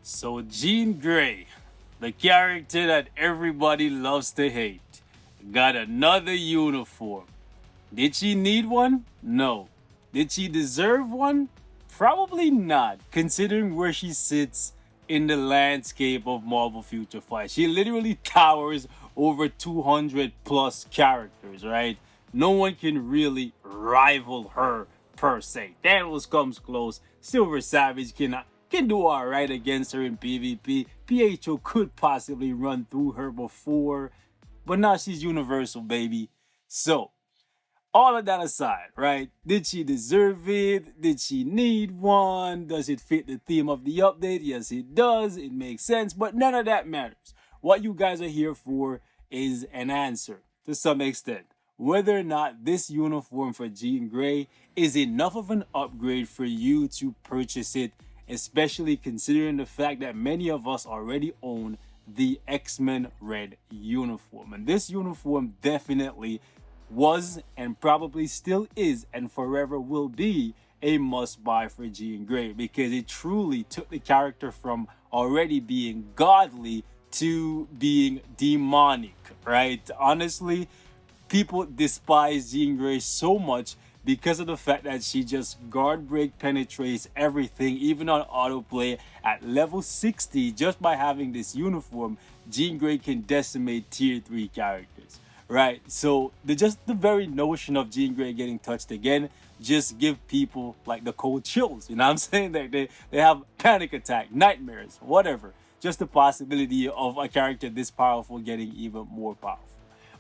So Jean Grey, the character that everybody loves to hate, got another uniform. Did she need one? No. Did she deserve one? Probably not, considering where she sits in the landscape of Marvel Future Fight. She literally towers over 200 plus characters, right? No one can really rival her per se. Thanos comes close. Silver Savage can do alright against her in PvP. PHO could possibly run through her before, but now she's universal, baby. So, all of that aside, right? Did she deserve it? Did she need one? Does it fit the theme of the update? Yes, it does. It makes sense, but none of that matters. What you guys are here for is an answer to some extent. Whether or not this uniform for Jean Grey is enough of an upgrade for you to purchase it, especially considering the fact that many of us already own the X-Men red uniform. And this uniform definitely was and probably still is and forever will be a must buy for Jean Grey because it truly took the character from already being godly to being demonic, right? Honestly, people despise Jean Grey so much because of the fact that she just guard break penetrates everything, even on autoplay at level 60. Just by having this uniform, Jean Grey can decimate tier 3 characters, right? So the very notion of Jean Grey getting touched again just give people like the cold chills. You know what I'm saying? They have panic attack, nightmares, whatever. Just the possibility of a character this powerful getting even more powerful.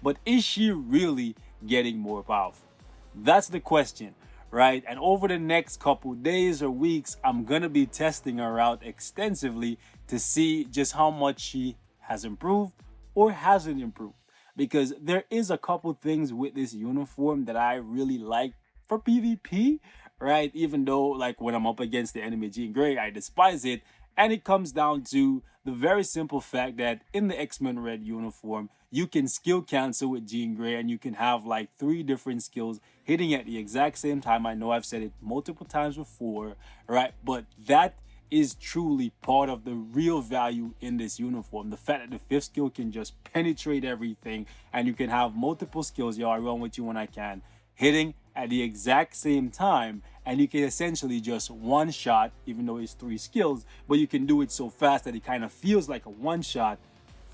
But is she really getting more powerful? That's the question, right? And over the next couple days or weeks, I'm gonna be testing her out extensively to see just how much she has improved or hasn't improved. Because there is a couple things with this uniform that I really like for PvP, right? Even though, like, when I'm up against the enemy Jean Grey, I despise it. And it comes down to the very simple fact that in the X-Men Red uniform, you can skill cancel with Jean Grey and you can have like 3 different skills hitting at the exact same time. I know I've said it multiple times before, right? But that is truly part of the real value in this uniform. The fact that the 5th skill can just penetrate everything and you can have multiple skills. Yo, I run with you when I can, hitting at the exact same time, and you can essentially just one shot, even though it's 3 skills, but you can do it so fast that it kind of feels like a one shot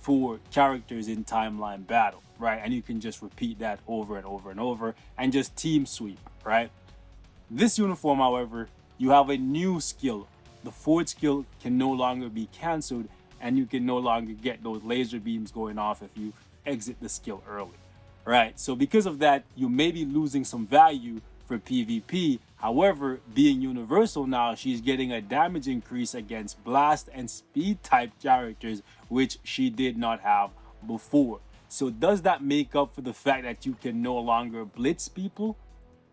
for characters in timeline battle, right? And you can just repeat that over and over and over and just team sweep, right? This uniform, however, you have a new skill. The 4th skill can no longer be cancelled, and you can no longer get those laser beams going off if you exit the skill early, right? So because of that, you may be losing some value for PvP. However, being universal now, she's getting a damage increase against blast and speed type characters, which she did not have before. So does that make up for the fact that you can no longer blitz people?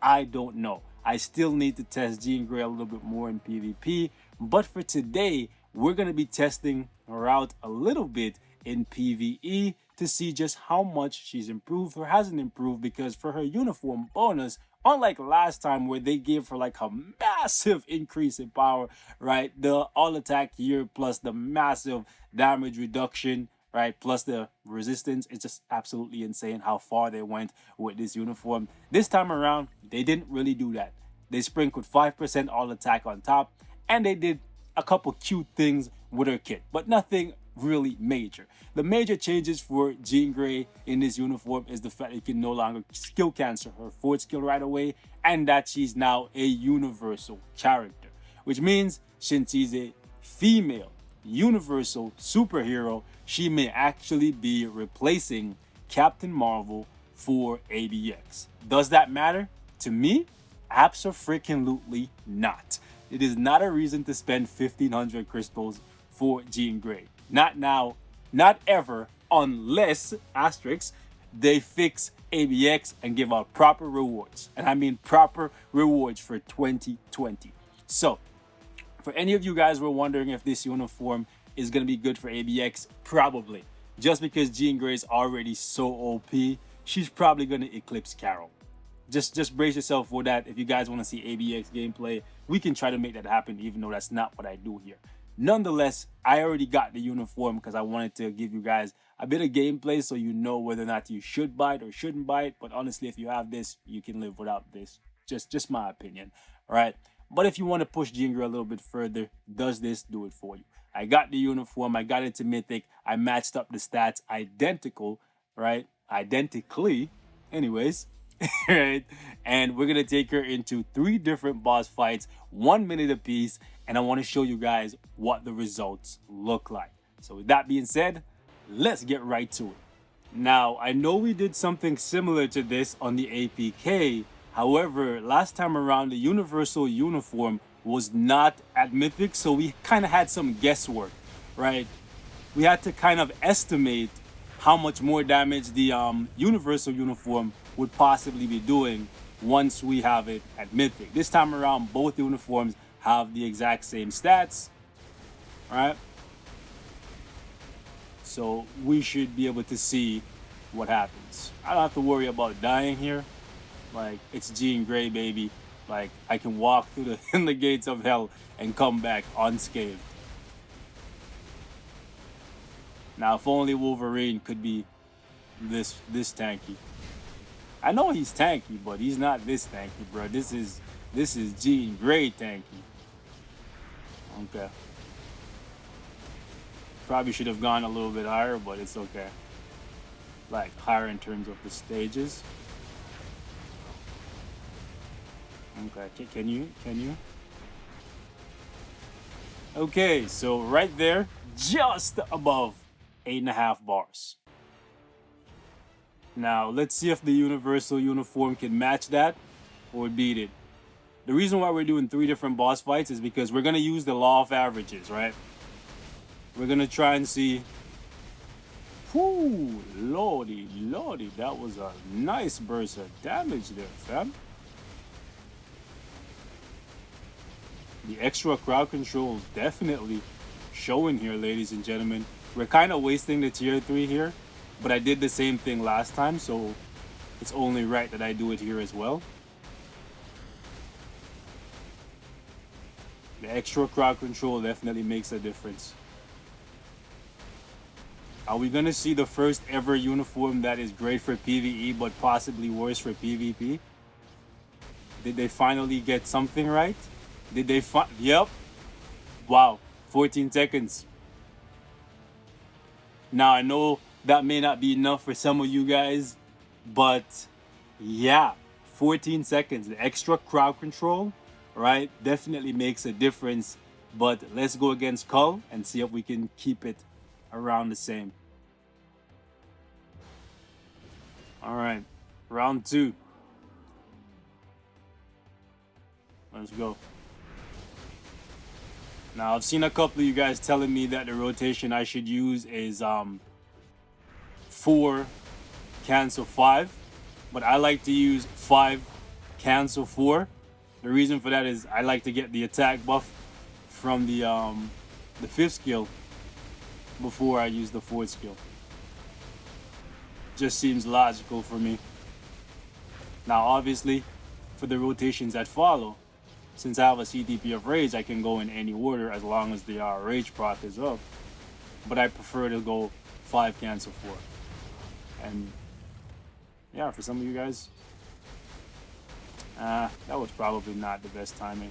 I don't know. I still need to test Jean Grey a little bit more in PvP. But for today, we're going to be testing her out a little bit in PvE to see just how much she's improved or hasn't improved, because for her uniform bonus, unlike last time where they gave her like a massive increase in power, right? The all attack here plus the massive damage reduction, right? Plus the resistance. It's just absolutely insane how far they went with this uniform. This time around, they didn't really do that. They sprinkled 5% all attack on top, and they did a couple cute things with her kit, but nothing really major. The major changes for Jean Grey in this uniform is the fact that you can no longer skill cancel her 4th skill right away, and that she's now a universal character, which means since she's a female universal superhero, she may actually be replacing Captain Marvel for ABX. Does that matter? To me, abso-freaking-lutely not. It is not a reason to spend 1,500 crystals for Jean Grey. Not now, not ever, unless, asterisk, they fix ABX and give out proper rewards. And I mean proper rewards for 2020. So, for any of you guys who are wondering if this uniform is going to be good for ABX, probably. Just because Jean Grey is already so OP, she's probably going to eclipse Carol. Just brace yourself for that. If you guys want to see ABX gameplay, we can try to make that happen, even though that's not what I do here. Nonetheless, I already got the uniform because I wanted to give you guys a bit of gameplay so you know whether or not you should buy it or shouldn't buy it. But honestly, if you have this, you can live without this. Just my opinion. All right. But if you want to push Ginger a little bit further, does this do it for you? I got the uniform. I got it to Mythic. I matched up the stats identical, right? Identically. Anyways, right? And we're going to take her into 3 different boss fights, 1 minute apiece. And I want to show you guys what the results look like. So with that being said, let's get right to it. Now, I know we did something similar to this on the APK. However, last time around, the universal uniform was not at Mythic, so we kind of had some guesswork, right? We had to kind of estimate how much more damage the universal uniform would possibly be doing once we have it at Mythic. This time around, both uniforms have the exact same stats, right? So we should be able to see what happens. I don't have to worry about dying here. Like, it's Jean Grey, baby. Like, I can walk through the in the gates of hell and come back unscathed. Now, if only Wolverine could be this tanky. I know he's tanky, but he's not this tanky, bro. This is Jean Grey tanky. Okay. Probably should have gone a little bit higher, but it's okay. Like, higher in terms of the stages. Okay, can you? Okay, so right there, just above 8.5 bars. Now, let's see if the universal uniform can match that or beat it. The reason why we're doing 3 different boss fights is because we're going to use the law of averages, right? We're going to try and see. Whoo, lordy, that was a nice burst of damage there, fam. The extra crowd control definitely showing here, ladies and gentlemen. We're kind of wasting the tier 3 here, but I did the same thing last time, so it's only right that I do it here as well. The extra crowd control definitely makes a difference. Are we gonna see the first ever uniform that is great for PvE but possibly worse for PvP? Did they finally get something right? Did they Yep. Wow. 14 seconds. Now, I know that may not be enough for some of you guys, but yeah, 14 seconds. The extra crowd control, right, definitely makes a difference. But let's go against Cull and see if we can keep it around the same. All right, round 2. Let's go. Now, I've seen a couple of you guys telling me that the rotation I should use is 4, cancel 5. But I like to use 5, cancel 4. The reason for that is I like to get the attack buff from the 5th skill before I use the 4th skill. Just seems logical for me. Now, obviously, for the rotations that follow, since I have a CTP of Rage, I can go in any order as long as the Rage proc is up. But I prefer to go 5, cancel 4. And yeah, for some of you guys, that was probably not the best timing.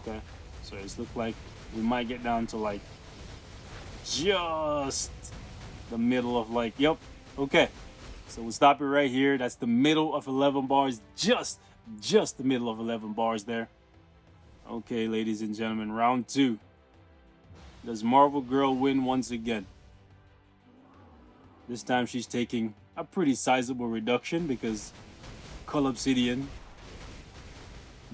Okay, so it's look like we might get down to like just the middle of like, yep, okay. So we'll stop it right here. That's the middle of 11 bars, just the middle of 11 bars there. Okay, ladies and gentlemen, round 2. Does Marvel Girl win once again? This time she's taking a pretty sizable reduction because Cull Obsidian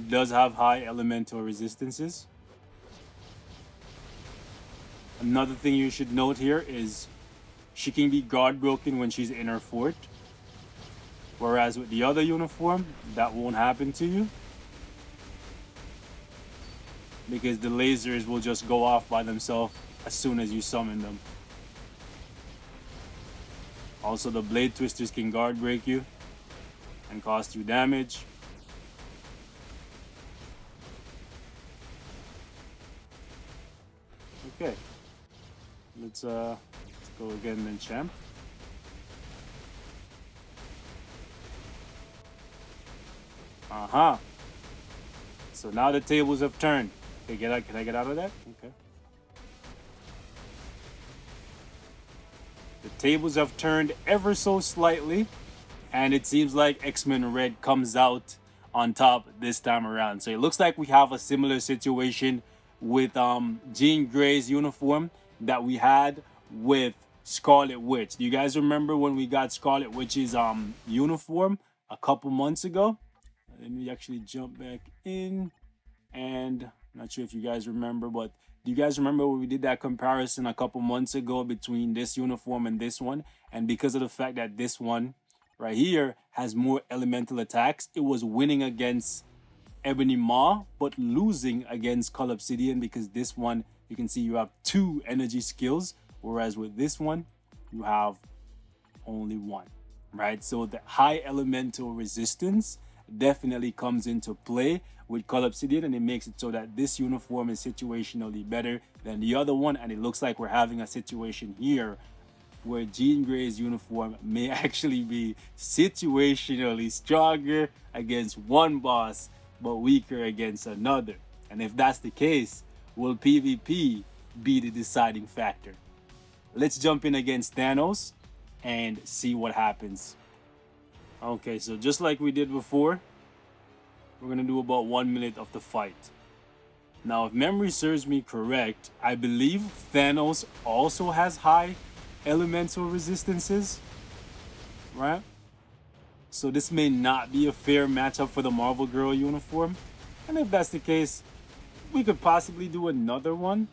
does have high elemental resistances. Another thing you should note here is she can be guard broken when she's in her fort. Whereas with the other uniform, that won't happen to you, because the lasers will just go off by themselves as soon as you summon them. Also, the blade twisters can guard break you, and cost you damage. Okay, let's go again then, champ. Uh-huh. So now the tables have turned. Okay, can I get out of that? Okay. The tables have turned ever so slightly, and it seems like X-Men Red comes out on top this time around. So it looks like we have a similar situation with Jean Grey's uniform that we had with Scarlet Witch. Do you guys remember when we got Scarlet Witch's uniform a couple months ago? Let me actually jump back in, and I'm not sure if you guys remember, but do you guys remember when we did that comparison a couple months ago between this uniform and this one? And because of the fact that this one right here has more elemental attacks, it was winning against Ebony Maw, but losing against Cull Obsidian, because this one, you can see you have 2 energy skills, whereas with this one, you have only 1, right? So the high elemental resistance definitely comes into play with Cull Obsidian, and it makes it so that this uniform is situationally better than the other one. And it looks like we're having a situation here where Jean Grey's uniform may actually be situationally stronger against one boss, but weaker against another. And if that's the case, will PvP be the deciding factor? Let's jump in against Thanos and see what happens. Okay, so just like we did before, we're gonna do about 1 minute of the fight. Now, if memory serves me correct, I believe Thanos also has high elemental resistances, right? So this may not be a fair matchup for the Marvel Girl uniform. And if that's the case, we could possibly do another one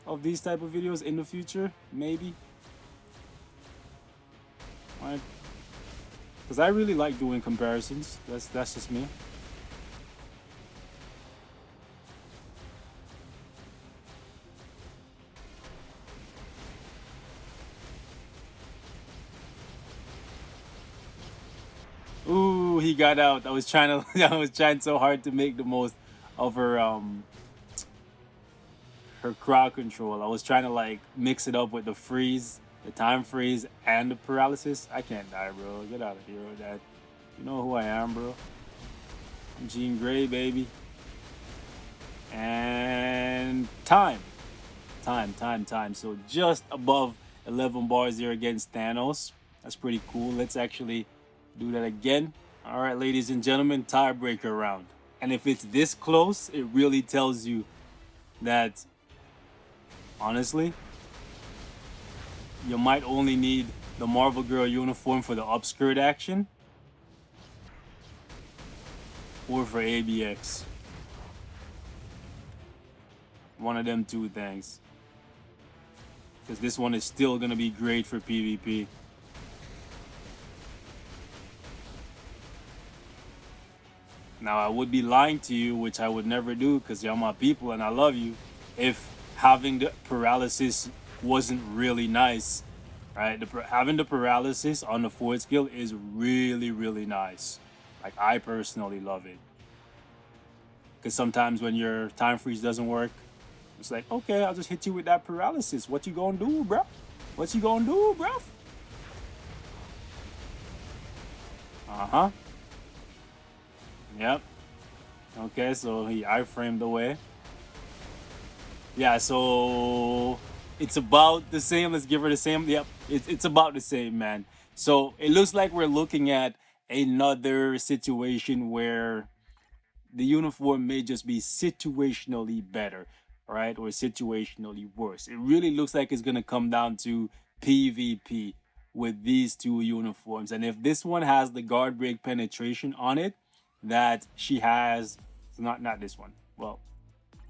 of these type of videos in the future, maybe. Right? Because I really like doing comparisons. That's just me. Ooh, he got out. I was trying to I was trying so hard to make the most of her crowd control. I was trying to like mix it up with the freeze, the time freeze, and the paralysis. I can't die, bro. Get out of here with that. You know who I am, bro. I'm Jean Grey, baby. And time. Time. So just above 11 bars here against Thanos. That's pretty cool. Let's actually do that again. All right, ladies and gentlemen, tiebreaker round. And if it's this close, it really tells you that, honestly, you might only need the Marvel Girl uniform for the upskirt action or for ABX. One of them 2 things. Because this one is still going to be great for PvP. Now, I would be lying to you, which I would never do because you're my people and I love you, if having the paralysis wasn't really nice, right? Having the paralysis on the 4th skill is really, really nice. Like, I personally love it. Because sometimes when your time freeze doesn't work, it's like, okay, I'll just hit you with that paralysis. What you gonna do, bro? What you gonna do, bro? Uh-huh. Yep. Okay, so he iframed away. Yeah, so it's about the same. Let's give her the same. Yep, it's about the same, man. So it looks like we're looking at another situation where the uniform may just be situationally better, right? Or situationally worse. It really looks like it's going to come down to PvP with these 2 uniforms. And if this one has the guard break penetration on it, that she has, not this one, well,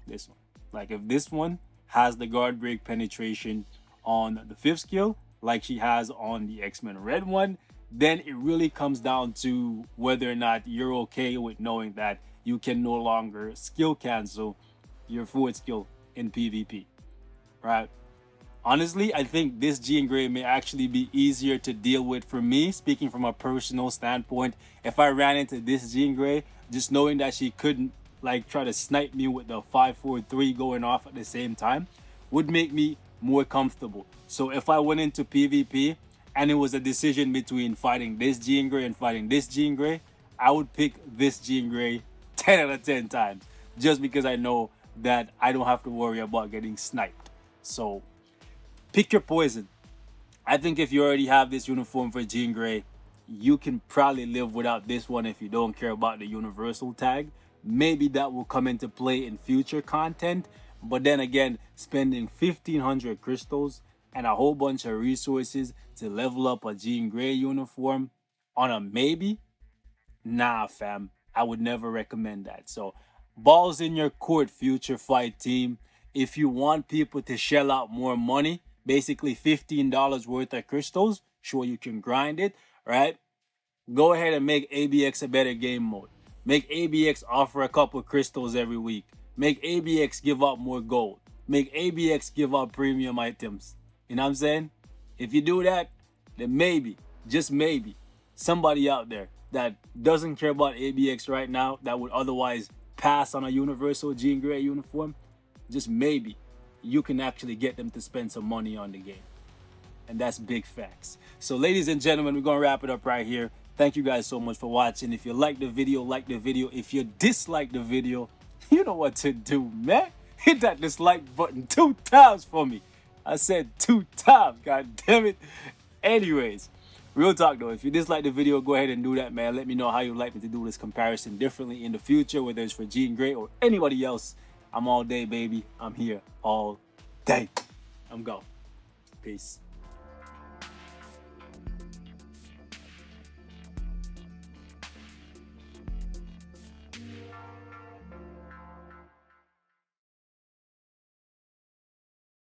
this one. Like, if this one has the guard break penetration on the 5th skill, like she has on the X-Men Red one, then it really comes down to whether or not you're okay with knowing that you can no longer skill cancel your 4th skill in PvP, right? Honestly, I think this Jean Grey may actually be easier to deal with for me, speaking from a personal standpoint. If I ran into this Jean Grey, just knowing that she couldn't like try to snipe me with the 5-4-3 going off at the same time would make me more comfortable. So if I went into PvP and it was a decision between fighting this Jean Grey and fighting this Jean Grey, I would pick this Jean Grey 10 out of 10 times just because I know that I don't have to worry about getting sniped. So pick your poison. I think if you already have this uniform for Jean Grey, you can probably live without this one if you don't care about the universal tag. Maybe that will come into play in future content. But then again, spending 1,500 crystals and a whole bunch of resources to level up a Jean Grey uniform on a maybe? Nah, fam. I would never recommend that. So, balls in your court, future fight team. If you want people to shell out more money, basically $15 worth of crystals, sure you can grind it, right? Go ahead and make ABX a better game mode. Make ABX offer a couple crystals every week. Make ABX give out more gold. Make ABX give out premium items. You know what I'm saying? If you do that, then maybe, just maybe, somebody out there that doesn't care about ABX right now, that would otherwise pass on a universal Jean Grey uniform, just maybe you can actually get them to spend some money on the game. And that's big facts. So ladies and gentlemen, we're going to wrap it up right here. Thank you guys so much for watching. If you like the video, like the video. If you dislike the video, you know what to do, man. Hit that dislike button 2 times for me. I said 2 times, god damn it. Anyways, real talk though, if you dislike the video, go ahead and do that, man. Let me know how you'd like me to do this comparison differently in the future, whether it's for Jean Grey or anybody else. I'm all day, baby. I'm here all day. I'm gone. Peace.